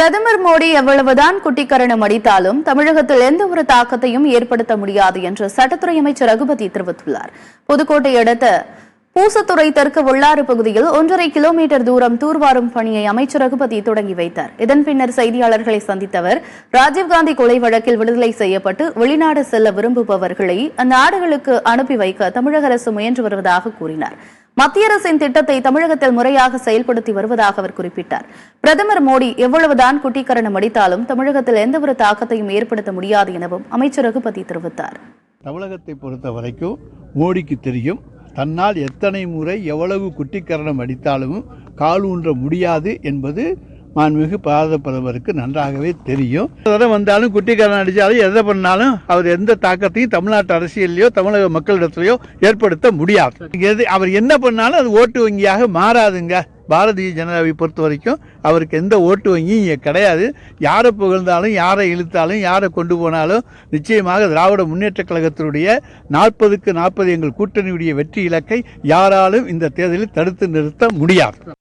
பிரதமர் மோடி எவ்வளவுதான் குட்டிக்கரணம் அடித்தாலும் தமிழகத்தில் எந்த ஒரு தாக்கத்தையும் ஏற்படுத்த முடியாது என்று சட்டத்துறை அமைச்சர் ரகுபதி தெரிவித்துள்ளார். புதுக்கோட்டை அடுத்த பூசத்துறை தெற்கு உள்ளாறு பகுதியில் 1.5 கிலோமீட்டர் தூரம் தூர்வாரும் பணியை அமைச்சர் ரகுபதி தொடங்கி வைத்தார். இதன் பின்னர் செய்தியாளர்களை சந்தித்த அவர், ராஜீவ்காந்தி கொலை வழக்கில் விடுதலை செய்யப்பட்டு வெளிநாடு செல்ல விரும்புபவர்களை அந்நாடுகளுக்கு அனுப்பி வைக்க தமிழக அரசு முயன்று வருவதாக கூறினார். மத்திய அரசின் திட்டத்தை தமிழகத்தில் முறையாக செயல்படுத்தி வருவதாக அவர் குறிப்பிட்டார். பிரதமர் மோடி எவ்வளவுதான் குட்டிக்கரணம் அடித்தாலும் தமிழகத்தில் எந்தவொரு தாக்கத்தையும் ஏற்படுத்த முடியாது எனவும் அமைச்சர் ரகுபதி தெரிவித்தார். தமிழகத்தை பொறுத்த வரைக்கும் மோடிக்கு தெரியும், தன்னால் எத்தனை முறை எவ்வளவு குட்டிக்கரணம் அடித்தாலும் கால் ஊன்ற முடியாது என்பது மாண்புமிகு பாரத பிரதமருக்கு நன்றாகவே தெரியும். எதை வந்தாலும் குட்டிக்கரணம் அடித்தாலும் எதை பண்ணாலும் அவர் எந்த தாக்கத்தையும் தமிழ்நாட்டு அரசியலையோ தமிழக மக்களிடத்திலையோ ஏற்படுத்த முடியாது. அவர் என்ன பண்ணாலும் அது ஓட்டு வங்கியாக மாறாதுங்க. பாரதிய ஜனதாவை பொறுத்த வரைக்கும் அவருக்கு எந்த ஓட்டு வங்கியும் இங்கே கிடையாது. யாரை புகழ்ந்தாலும், யாரை இழுத்தாலும், யாரை கொண்டு போனாலும் நிச்சயமாக திராவிட முன்னேற்ற கழகத்தினுடைய 40க்கு 40 எங்கள் கூட்டணியுடைய வெற்றி இலக்கை யாராலும் இந்த தேர்தலில் தடுத்து நிறுத்த முடியாது.